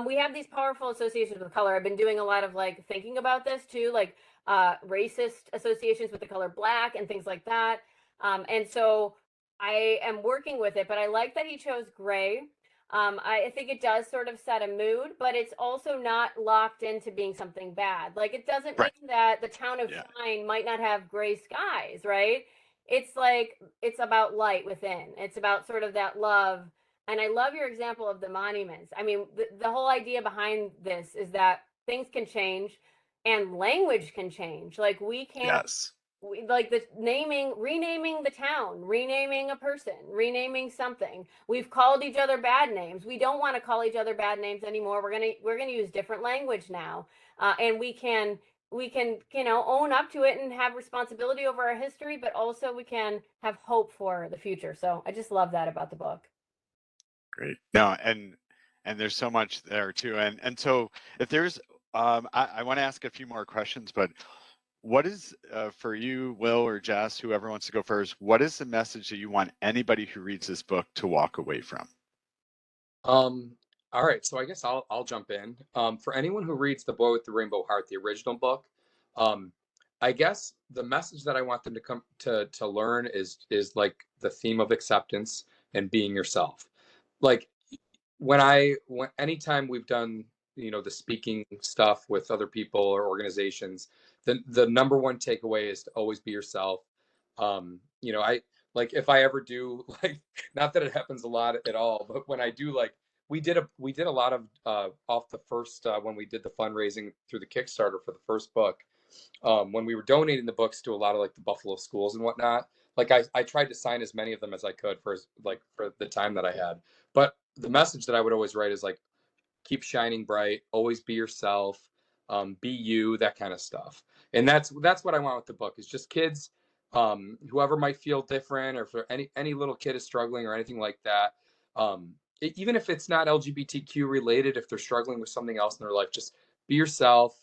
We have these powerful associations with color. I've been doing a lot of like thinking about this too, like racist associations with the color black and things like that. And so I am working with it, but I like that he chose gray. I think it does sort of set a mood, but it's also not locked into being something bad. Like it doesn't mean Right. that the town of Yeah. Shine might not have gray skies, right? It's like it's about light within. It's about sort of that love. And I love your example of the monuments. I mean, the whole idea behind this is that things can change and language can change. Like we can't Yes. like the renaming the town, renaming a person, renaming something. We've called each other bad names. We don't want to call each other bad names anymore. We're gonna use different language now, and we can own up to it and have responsibility over our history, but also we can have hope for the future. So I just love that about the book. Great. No, and there's so much there too. And so if there's I want to ask a few more questions, but what is for you, Will or Jess, whoever wants to go first, what is the message that you want anybody who reads this book to walk away from? Um, all right, so I guess I'll jump in. For anyone who reads The Boy with the Rainbow Heart, the original book, um, I guess the message that I want them to come to learn is like the theme of acceptance and being yourself. Like when anytime we've done the speaking stuff with other people or organizations, the number one takeaway is to always be yourself. I like if I ever do like not that it happens a lot at all, but when I do like we did a lot of off the first when we did the fundraising through the Kickstarter for the first book, when we were donating the books to a lot of like the Buffalo schools and whatnot. Like I tried to sign as many of them as I could for the time that I had. But the message that I would always write is like, keep shining bright, always be yourself, be you, that kind of stuff. And that's what I want with the book is just kids, whoever might feel different, or if any little kid is struggling or anything like that. Even if it's not LGBTQ related, if they're struggling with something else in their life, just be yourself,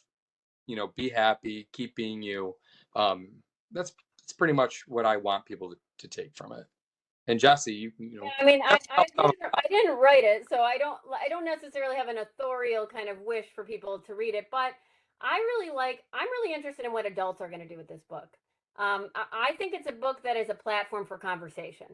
be happy, keep being you. Um, that's pretty much what I want people to take from it. And Jesse, Yeah, I mean, that's I didn't write it, so I don't necessarily have an authorial kind of wish for people to read it, but I'm really interested in what adults are going to do with this book. I think it's a book that is a platform for conversation.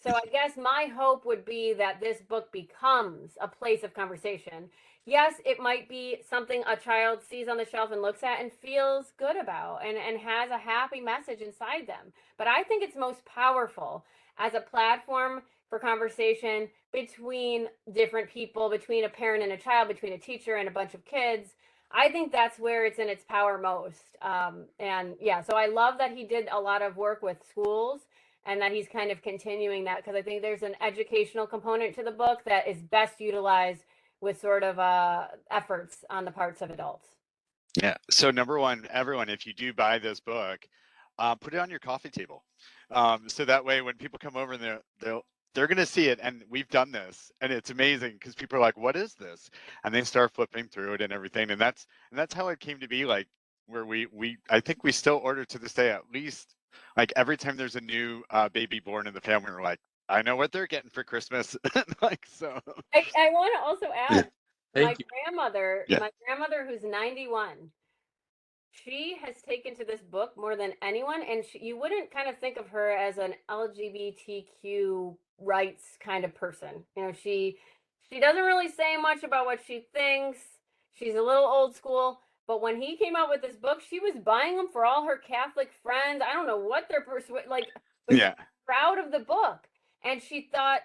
So I guess my hope would be that this book becomes a place of conversation. Yes, it might be something a child sees on the shelf and looks at and feels good about and has a happy message inside them. But I think it's most powerful as a platform for conversation between different people, between a parent and a child, between a teacher and a bunch of kids. I think that's where it's in its power most. And yeah, so I love that he did a lot of work with schools and that he's kind of continuing that because I think there's an educational component to the book that is best utilized with sort of efforts on the parts of adults. Yeah. So number one, everyone, if you do buy this book, put it on your coffee table. So that way, when people come over and they're going to see it, and we've done this, and it's amazing because people are like, "What is this?" And they start flipping through it and everything, and that's how it came to be. Like where we I think we still order to this day at least like every time there's a new baby born in the family, we're like, "I know what they're getting for Christmas." Like so. I want to also add Thank you. Yeah. my grandmother who's 91, she has taken to this book more than anyone, and you wouldn't kind of think of her as an LGBTQ rights kind of person. She doesn't really say much about what she thinks. She's a little old school, but when he came out with this book, she was buying them for all her Catholic friends. I don't know what their like, but she's Yeah. proud of the book. and she thought,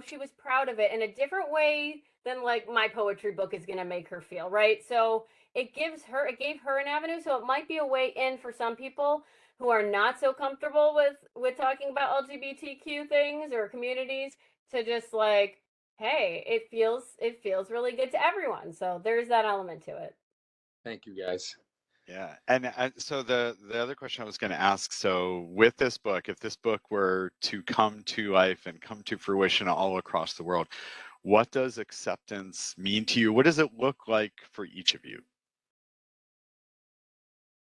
she was proud of it in a different way than like my poetry book is going to make her feel, right? So it gave her an avenue. So it might be a way in for some people who are not so comfortable with talking about LGBTQ things or communities, to just like, hey, it feels really good to everyone. So there's that element to it. Thank you, guys. Yeah, and so the other question I was going to ask, so with this book, if this book were to come to life and come to fruition all across the world, what does acceptance mean to you? What does it look like for each of you?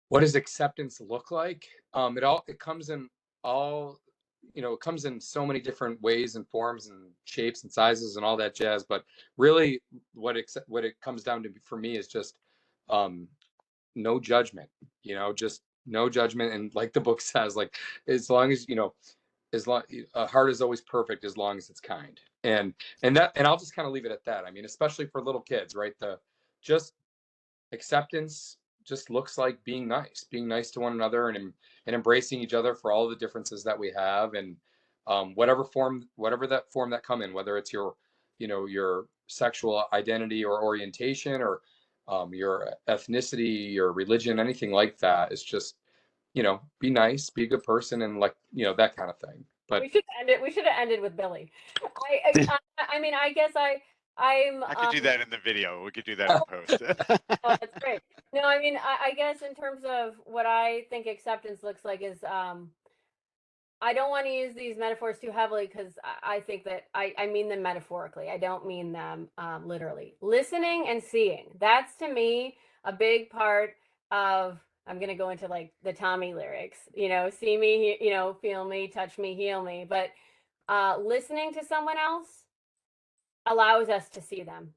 What does acceptance look like? It comes in all, it comes in so many different ways and forms and shapes and sizes and all that jazz. But really, what it comes down to for me is just um, no judgment. Just no judgment. And like the book says, like as long as as long a heart is always perfect as long as it's kind. And I'll just kind of leave it at that. I mean, especially for little kids, right? The just acceptance just looks like being nice to one another, and embracing each other for all the differences that we have, and whatever that form that come in, whether it's your sexual identity or orientation, or your ethnicity, your religion, anything like that. Is just be nice, be a good person, and like that kind of thing. But We should have ended with Billy. I mean, I guess I'm I could do that in the video. We could do that in post. oh, that's great. No, I mean, I guess in terms of what I think acceptance looks like is, I don't want to use these metaphors too heavily, because I think that I mean them metaphorically. I don't mean them literally. Listening and seeing. That's to me a big part of, I'm going to go into like the Tommy lyrics, see me, feel me, touch me, heal me. But listening to someone else allows us to see them.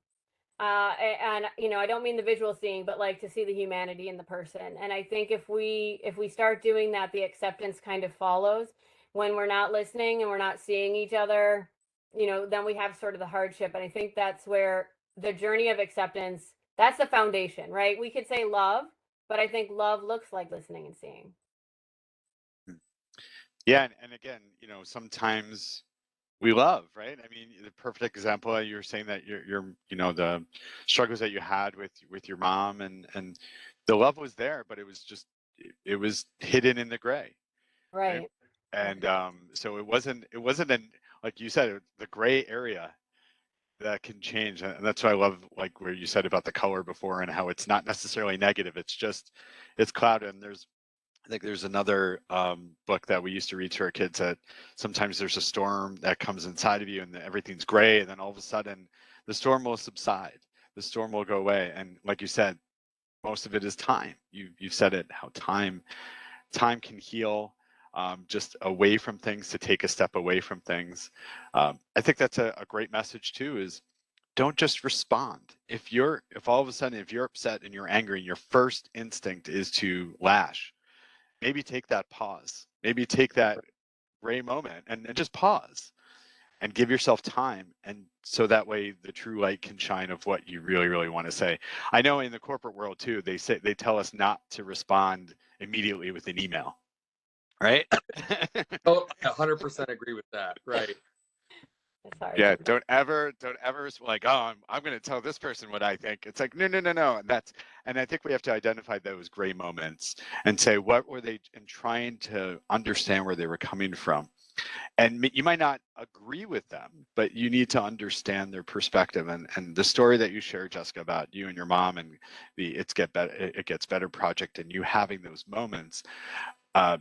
And I don't mean the visual seeing, but like to see the humanity in the person. And I think if we start doing that, the acceptance kind of follows. When we're not listening and we're not seeing each other, then we have sort of the hardship. And I think that's where the journey of acceptance, that's the foundation, right? We could say love, but I think love looks like listening and seeing. Yeah, and again, sometimes we love, right? I mean, the perfect example, you were saying that the struggles that you had with your mom, and the love was there, but it was just, it was hidden in the gray, right? Right. And so it wasn't an, like you said, the gray area that can change. And that's why I love, like where you said about the color before, and how it's not necessarily negative. It's just, it's clouded. And I think there's another book that we used to read to our kids, that sometimes there's a storm that comes inside of you and everything's gray, and then all of a sudden the storm will subside, the storm will go away. And like you said, most of it is time. You've said it, how time can heal, just away from things, to take a step away from things. I think that's a great message too, is don't just respond. If all of a sudden, if you're upset and you're angry and your first instinct is to lash, maybe take that pause, maybe take that gray moment, and just pause and give yourself time. And so that way the true light can shine of what you really, really want to say. I know in the corporate world too, they tell us not to respond immediately with an email, right? oh, 100% agree with that. Right. It's hard Yeah, to. don't ever like, oh, I'm going to tell this person what I think. It's like, no, no, no, no. And I think we have to identify those gray moments and say, what were they, and trying to understand where they were coming from. And you might not agree with them, but you need to understand their perspective. And the story that you shared, Jessica, about you and your mom and the It Gets Better project, and you having those moments, I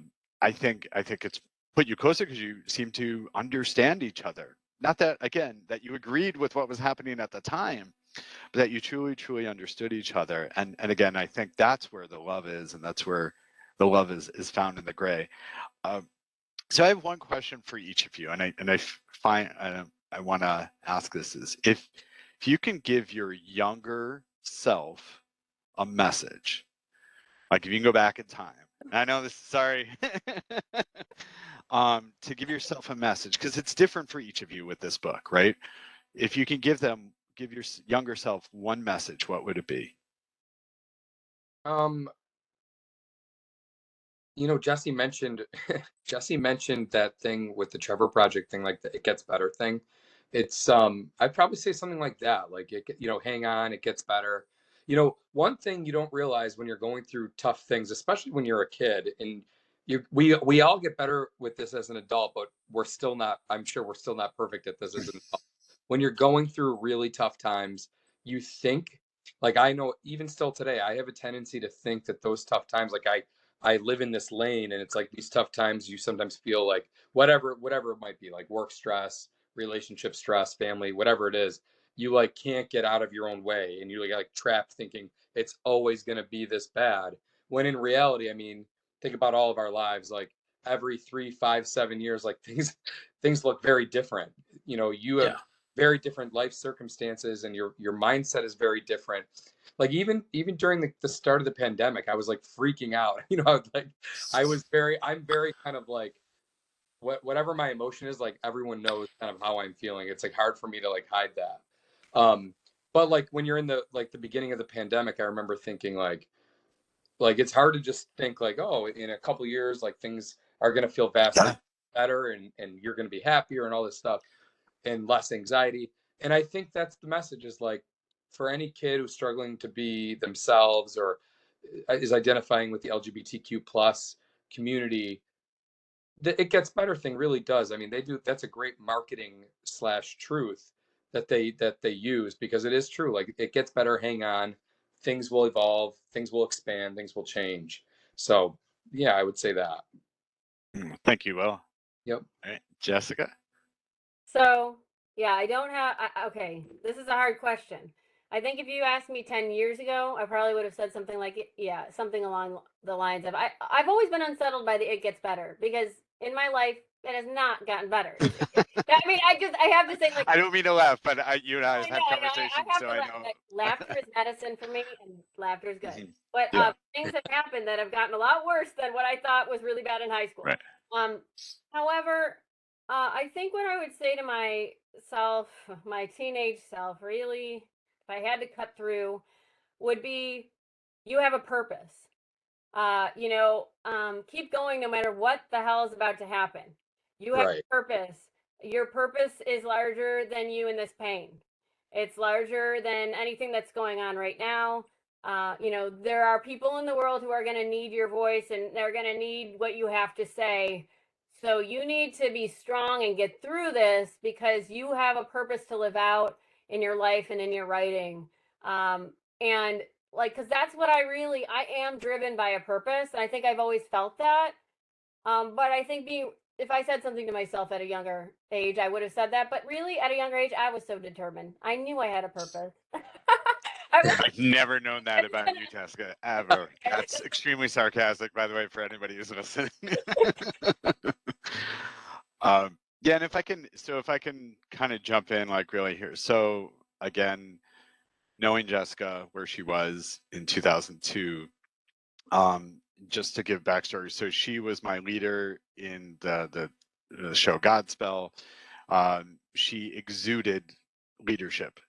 think it's put you closer, because you seem to understand each other. Not that, again, that you agreed with what was happening at the time, but that you truly, truly understood each other. And again, I think that's where the love is, and that's where the love is found in the gray. So I have one question for each of you, and I find I want to ask this, is if you can give your younger self a message, like if you can go back in time. I know this, sorry. To give yourself a message, because it's different for each of you with this book, right? If you can give your younger self one message, what would it be? Um, You know, Jesse mentioned Jesse mentioned that thing with the Trevor Project thing, like the it gets better thing. It's I'd probably say something like that. Like hang on, it gets better. You know, one thing you don't realize when you're going through tough things, especially when you're a kid, and we all get better with this as an adult, but we're still not, I'm sure we're still not perfect at this as an adult. When you're going through really tough times, you think, like I know even still today, I have a tendency to think that those tough times, like I live in this lane, and it's like these tough times you sometimes feel like whatever it might be, like work stress, relationship stress, family, whatever it is, you like can't get out of your own way, and you're like trapped thinking it's always going to be this bad, when in reality, I mean, think about all of our lives, like every 3 5 7 years, like things look very different. You know, you have Yeah. very different life circumstances, and your mindset is very different. Like even during the start of the pandemic, I was like freaking out. You know, I'm very kind of like whatever my emotion is, like everyone knows kind of how I'm feeling. It's like hard for me to like hide that. But like when you're in the beginning of the pandemic, I remember thinking like it's hard to just think like, oh, in a couple years, like things are gonna feel vastly better, and you're gonna be happier and all this stuff and less anxiety. And I think that's the message, is like for any kid who's struggling to be themselves, or is identifying with the LGBTQ plus community, the it gets better thing really does. I mean, they do, that's a great marketing slash truth that they use, because it is true. Like it gets better, hang on, things will evolve, things will expand, things will change. So yeah, I would say that. Thank you, Will. Yep. All right, Jessica. So, yeah, I don't have, okay, this is a hard question. I think if you asked me 10 years ago, I probably would have said something like, yeah, something along the lines of, I've always been unsettled by the it gets better, because in my life, it has not gotten better. I mean, I have to say, like, I don't mean to laugh, but you and I have I know, had I know, I conversations, have so to I laugh. know. Like, laughter is medicine for me, and laughter is good. Mhm. But Yeah, things have happened that have gotten a lot worse than what I thought was really bad in high school. right. Um, however, I think what I would say to myself, my teenage self, really, if I had to cut through, would be, you have a purpose. Keep going no matter what the hell is about to happen. You have Right. a purpose. Your purpose is larger than you in this pain. It's larger than anything that's going on right now. There are people in the world who are going to need your voice, and they're going to need what you have to say. So you need to be strong and get through this, because you have a purpose to live out in your life and in your writing. And like, because that's what I am driven by a purpose, and I think I've always felt that. But I think if I said something to myself at a younger age, I would have said that. But really, at a younger age, I was so determined. I knew I had a purpose. I was I've never known that about you, Jessica, ever. That's extremely sarcastic, by the way, for anybody who's listening. Yeah, and if I can kind of jump in, like, really here. So again, knowing Jessica where she was in 2002, just to give backstory. So she was my leader in the show Godspell. She exuded leadership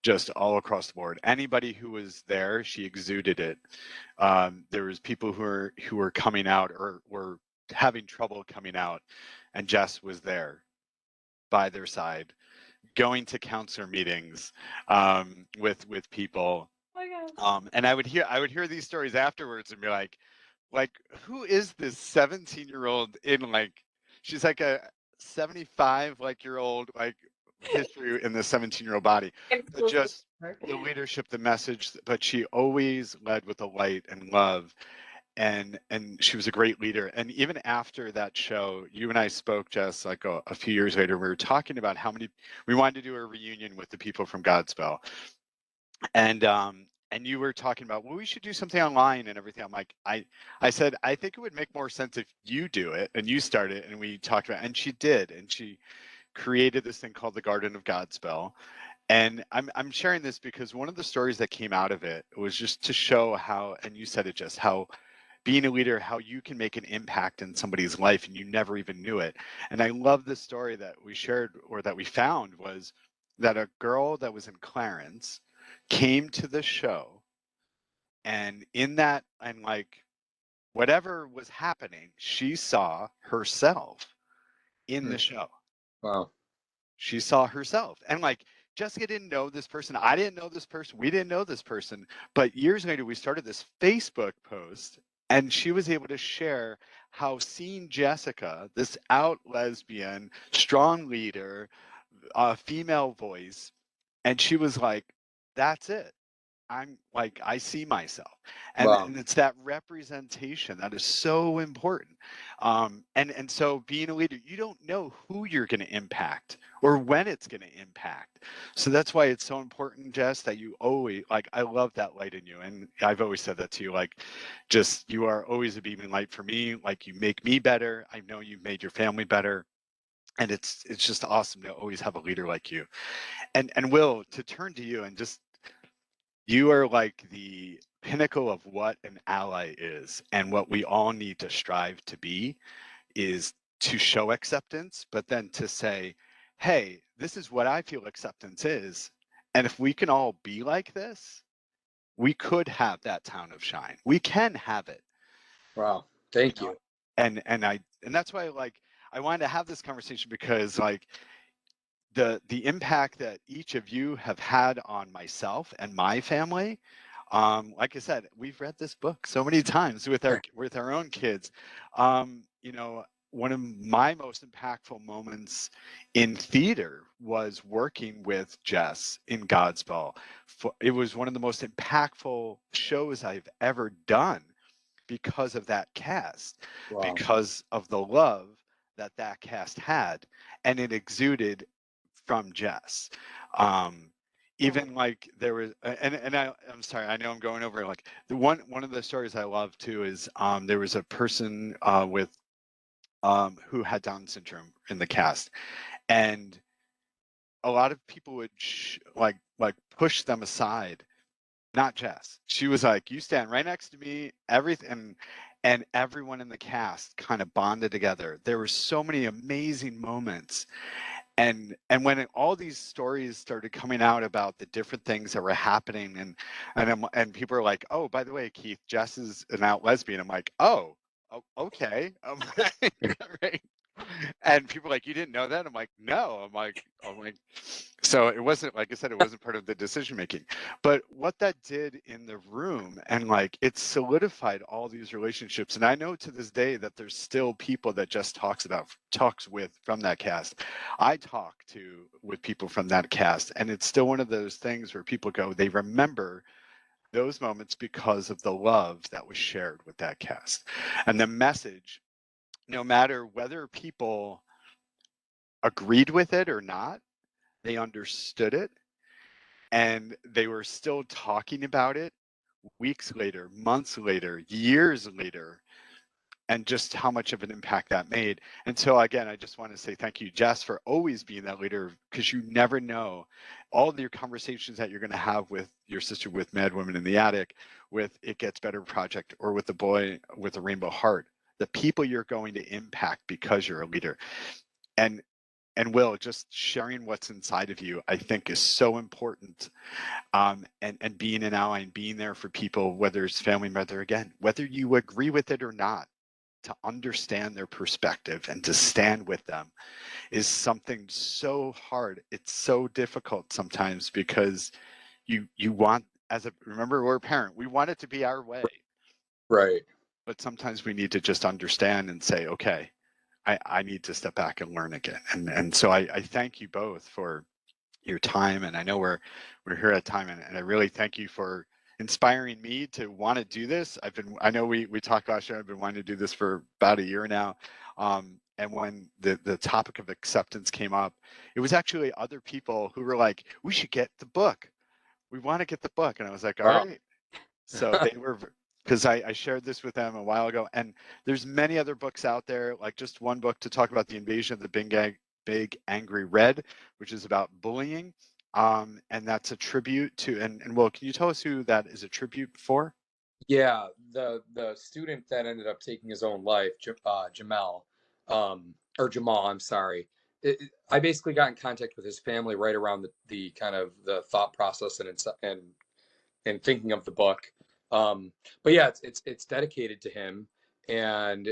just all across the board. Anybody who was there, she exuded it. There was people who were coming out or were having trouble coming out, and Jess was there by their side, going to counselor meetings with people. oh my God. And I would hear these stories afterwards and be like, who is this 17-year-old in, like, she's like a 75 like year old, like, history in the 17-year-old body, I'm but supposed to just the leadership, the message, but she always led with a light and love. And she was a great leader. And even after that show, you and I spoke, Jess, like a few years later. We were talking about how many we wanted to do a reunion with the people from Godspell, and you were talking about, well, we should do something online and everything. I'm like, I said, I think it would make more sense if you do it and you start it. And we talked about, and she did, and she created this thing called the Garden of Godspell. And I'm sharing this because one of the stories that came out of it was just to show how, and you said it, just how being a leader, how you can make an impact in somebody's life and you never even knew it. And I love the story that we shared, or that we found, was that a girl that was in Clarence came to the show, and in that, and like whatever was happening, she saw herself in the show. Wow. She saw herself. And like, Jessica didn't know this person. I didn't know this person. We didn't know this person. But years later, we started this Facebook post, and she was able to share how seeing Jessica, this out lesbian, strong leader, female voice, and she was like, that's it. I'm like, I see myself. Wow. And it's that representation that is so important. And so being a leader, you don't know who you're going to impact or when it's going to impact. So that's why it's so important, Jess, that you always, like, I love that light in you. And I've always said that to you, like, just, you are always a beaming light for me. Like, you make me better. I know you've made your family better. And it's just awesome to always have a leader like you. And Will, to turn to you and just, you are like the pinnacle of what an ally is, and what we all need to strive to be is to show acceptance, but then to say, hey, this is what I feel acceptance is. And if we can all be like this, we could have that town of shine. We can have it. Wow. Thank you. And that's why, like, I wanted to have this conversation, because like the impact that each of you have had on myself and my family, like I said, we've read this book so many times with our own kids. You know, one of my most impactful moments in theater was working with Jess in Godspell. It was one of the most impactful shows I've ever done because of that cast, Wow. because of the love that that cast had, and it exuded from Jess. Even like there was, I'm sorry, I know I'm going over, like, the one of the stories I love too is there was a person with who had Down syndrome in the cast, and a lot of people would like push them aside. Not Jess. She was like, you stand right next to me, everything. And everyone in the cast kind of bonded together. There were so many amazing moments. And when all these stories started coming out about the different things that were happening, and people are like, oh, by the way, Keith, Jess is an out lesbian. I'm like, oh, okay. Right. And people are like, you didn't know that? I'm like, no. I'm like, so it wasn't, like I said, it wasn't part of the decision making. But what that did in the room, and like, it solidified all these relationships. And I know to this day that there's still people that Jess talks with from that cast. I talk with people from that cast, and it's still one of those things where people go, they remember those moments because of the love that was shared with that cast. And the message, no matter whether people agreed with it or not, they understood it, and they were still talking about it weeks later, months later, years later, and just how much of an impact that made. And so again, I just want to say thank you, Jess, for always being that leader, because you never know all of your conversations that you're going to have with your sister, with Mad Women in the Attic, with It Gets Better Project, or with the boy with the Rainbow Heart, the people you're going to impact because you're a leader. And Will, just sharing what's inside of you, I think, is so important. And being an ally and being there for people, whether it's family, whether you agree with it or not, to understand their perspective and to stand with them is something so hard. It's so difficult sometimes, because you want, remember, we're a parent, we want it to be our way. Right. But sometimes we need to just understand and say, okay, I need to step back and learn again. And so I thank you both for your time. And I know we're here at time, and I really thank you for inspiring me to want to do this. I know we talked last year, I've been wanting to do this for about a year now. And when the topic of acceptance came up, it was actually other people who were like, we should get the book. We want to get the book. And I was like, all right. So they were, because I shared this with them a while ago, and there's many other books out there, like just one book to talk about the invasion of the big angry red, which is about bullying. And that's a tribute to, and Will, can you tell us who that is a tribute for? Yeah, the student that ended up taking his own life, Jamal, or Jamal, I'm sorry. I basically got in contact with his family right around the kind of the thought process and thinking of the book. But yeah, it's dedicated to him. and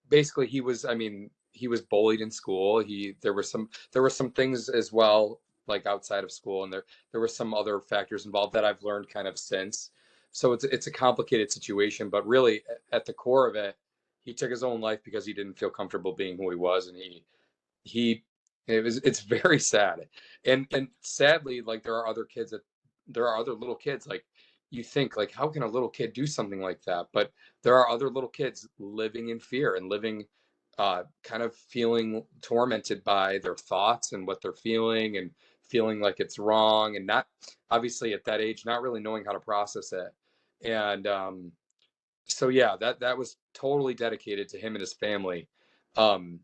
basically he was, I mean, he was bullied in school. There were some things as well, like outside of school, and there were some other factors involved that I've learned kind of since. So it's a complicated situation, but really at the core of it, he took his own life because he didn't feel comfortable being who he was, and he it's very sad. And sadly, like there are other little kids, like you think, like, how can a little kid do something like that? But there are other little kids living in fear and living kind of feeling tormented by their thoughts and what they're feeling, and feeling like it's wrong, and not, obviously at that age, not really knowing how to process it. And so yeah, that was totally dedicated to him and his family. um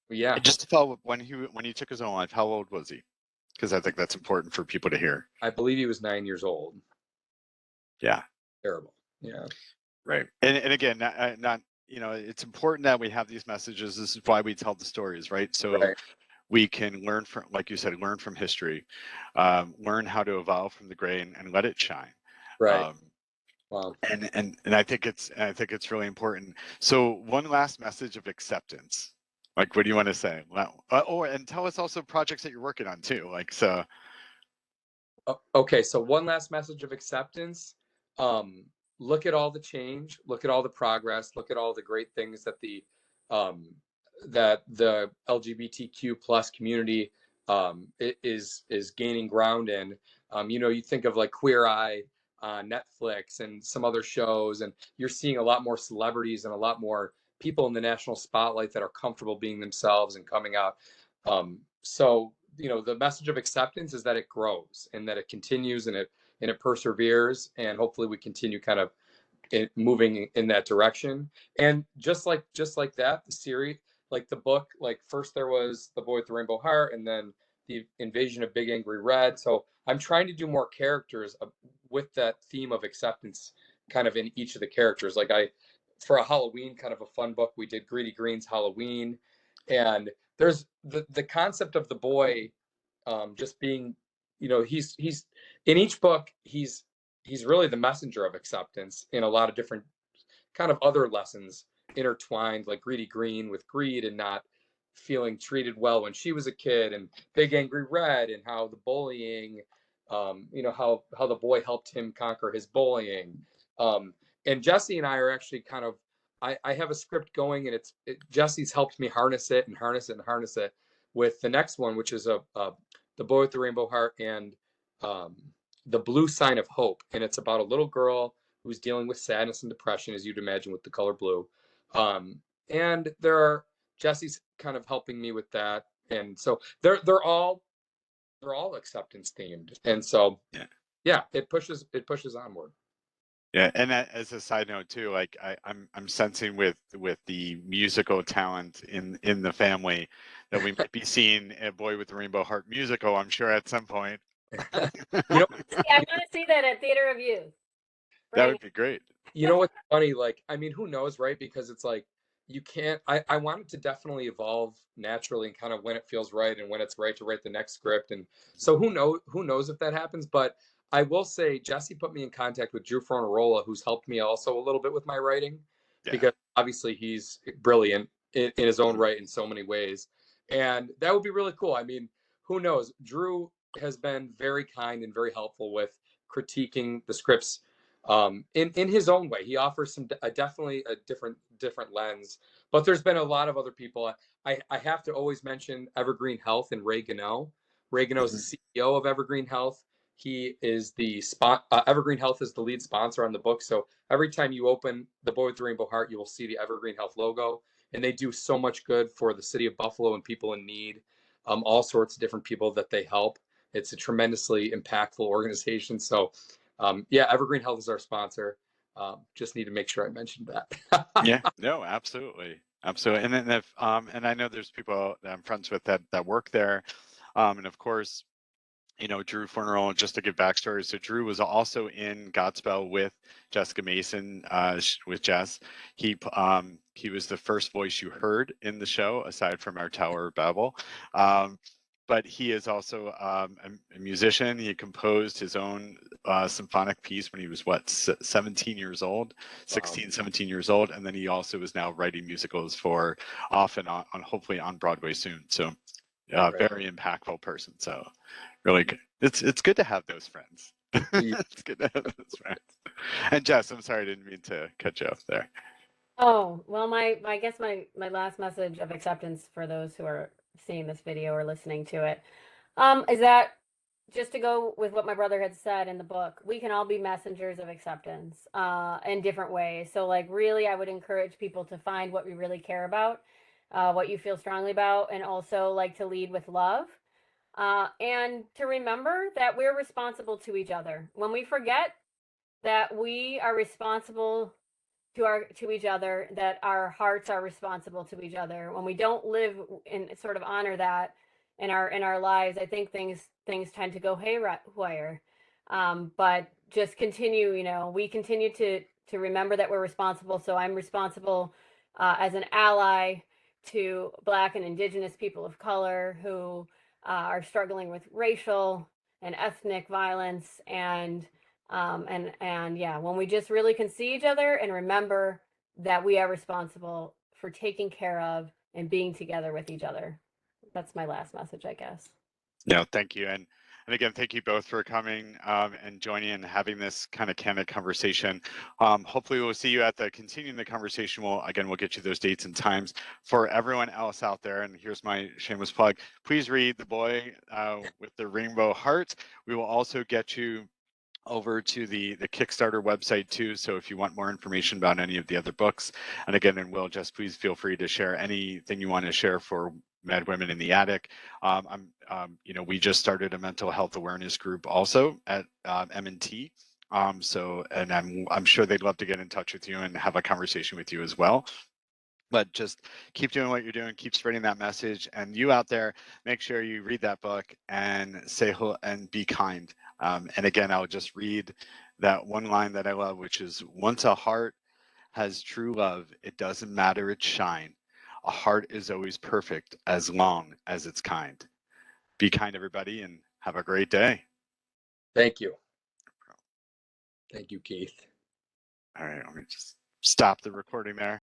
yeah. And just to follow up, when he took his own life, how old was he? Because I think that's important for people to hear. I believe he was 9 years old. Yeah. Terrible. Yeah. Right. And again, not it's important that we have these messages. This is why we tell the stories, right? So Right. we can learn from, like you said, learn from history, learn how to evolve from the gray and let it shine. Right. Wow. And I think it's really important. So one last message of acceptance. Like, what do you want to say? Well, and tell us also projects that you're working on too. Like, so. Okay, so one last message of acceptance. Look at all the change, look at all the progress, look at all the great things that um, the LGBTQ plus community is gaining ground in. You think of like Queer Eye on Netflix and some other shows, and you're seeing a lot more celebrities and a lot more people in the national spotlight that are comfortable being themselves and coming out. So the message of acceptance is that it grows and that it continues, and it perseveres, and hopefully we continue kind of moving in that direction. And just like that, the series, like the book, like first there was The Boy with the Rainbow Heart, and then the Invasion of Big Angry Red. So I'm trying to do more characters with that theme of acceptance kind of in each of the characters. Like for a Halloween kind of a fun book, we did Greedy Green's Halloween, and there's the concept of the boy just being, he's in each book, he's really the messenger of acceptance in a lot of different kind of other lessons intertwined, like Greedy Green with greed and not feeling treated well when she was a kid, and Big Angry Red and how the bullying, how the boy helped him conquer his bullying. And Jesse and I are actually kind of, I have a script going, and Jesse's helped me harness it and harness it and harness it with the next one, which is The Boy with the Rainbow Heart and The Blue Sign of Hope. And it's about a little girl who's dealing with sadness and depression, as you'd imagine, with the color blue. And Jesse's kind of helping me with that. And so they're all acceptance themed. And so yeah, it pushes onward. Yeah, and as a side note too, like I'm sensing with the musical talent in the family that we might be seeing a Boy with the Rainbow Heart musical, I'm sure, at some point. I want to see that at Theater of Youth. That would be great. What's funny? Like, I mean, who knows, right? Because it's like you can't. I want it to definitely evolve naturally, and kind of when it feels right and when it's right to write the next script. And so who knows if that happens? But I will say Jesse put me in contact with Drew Fornarola, who's helped me also a little bit with my writing, because obviously he's brilliant in his own right in so many ways. And that would be really cool. I mean, who knows? Drew has been very kind and very helpful with critiquing the scripts in his own way. He offers definitely a different lens. But there's been a lot of other people. I have to always mention Evergreen Health and Ray Gannell. Ray Gannell is the CEO of Evergreen Health. He is Evergreen Health is the lead sponsor on the book. So every time you open The Boy with the Rainbow Heart, you will see the Evergreen Health logo. And they do so much good for the city of Buffalo and people in need, all sorts of different people that they help. It's a tremendously impactful organization. So Evergreen Health is our sponsor. Just need to make sure I mentioned that. Yeah, no, absolutely. And then and I know there's people that I'm friends with that work there. And of course, Drew Fornarola, just to give backstory. So Drew was also in Godspell with Jessica Mason, with Jess. He was the first voice you heard in the show, aside from our Tower of Babel. but he is also a musician. He composed his own symphonic piece when he was, what, 17 years old, 16, 17 years old. And then he also is now writing musicals for off and on hopefully on Broadway soon. So very impactful person. So really good. It's good to have those friends. It's good to have those friends. And Jess, I'm sorry, I didn't mean to cut you off there. Oh, well, I guess my last message of acceptance for those who are seeing this video or listening to it, is that just to go with what my brother had said in the book, we can all be messengers of acceptance, in different ways. So like really, I would encourage people to find what we really care about, what you feel strongly about, and also like to lead with love. And to remember that we're responsible to each other. When we forget that we are responsible to each other, that our hearts are responsible to each other, when we don't live and sort of honor that in our lives, I think things tend to go haywire. But just continue, we continue to remember that we're responsible. So I'm responsible as an ally to Black and Indigenous people of color who are struggling with racial and ethnic violence, and yeah, when we just really can see each other and remember that we are responsible for taking care of and being together with each other. That's my last message, I guess. No, thank you. And again, thank you both for coming and joining and having this kind of candid conversation. Hopefully we'll see you at continuing the conversation. We'll get you those dates and times. For everyone else out there, and here's my shameless plug, please read The Boy with the Rainbow Heart. We will also get you over to the Kickstarter website too. So if you want more information about any of the other books, and again, and Will, just please feel free to share anything you want to share for Mad Women in the Attic. We just started a mental health awareness group also at M&T. And I'm sure they'd love to get in touch with you and have a conversation with you as well. But just keep doing what you're doing, keep spreading that message. And you out there, make sure you read that book and say hello and be kind. And again, I'll just read that one line that I love, which is, once a heart has true love, it doesn't matter its shine. A heart is always perfect as long as it's kind. Be kind, everybody, and have a great day. Thank you. Thank you, Keith. All right, let me just stop the recording there.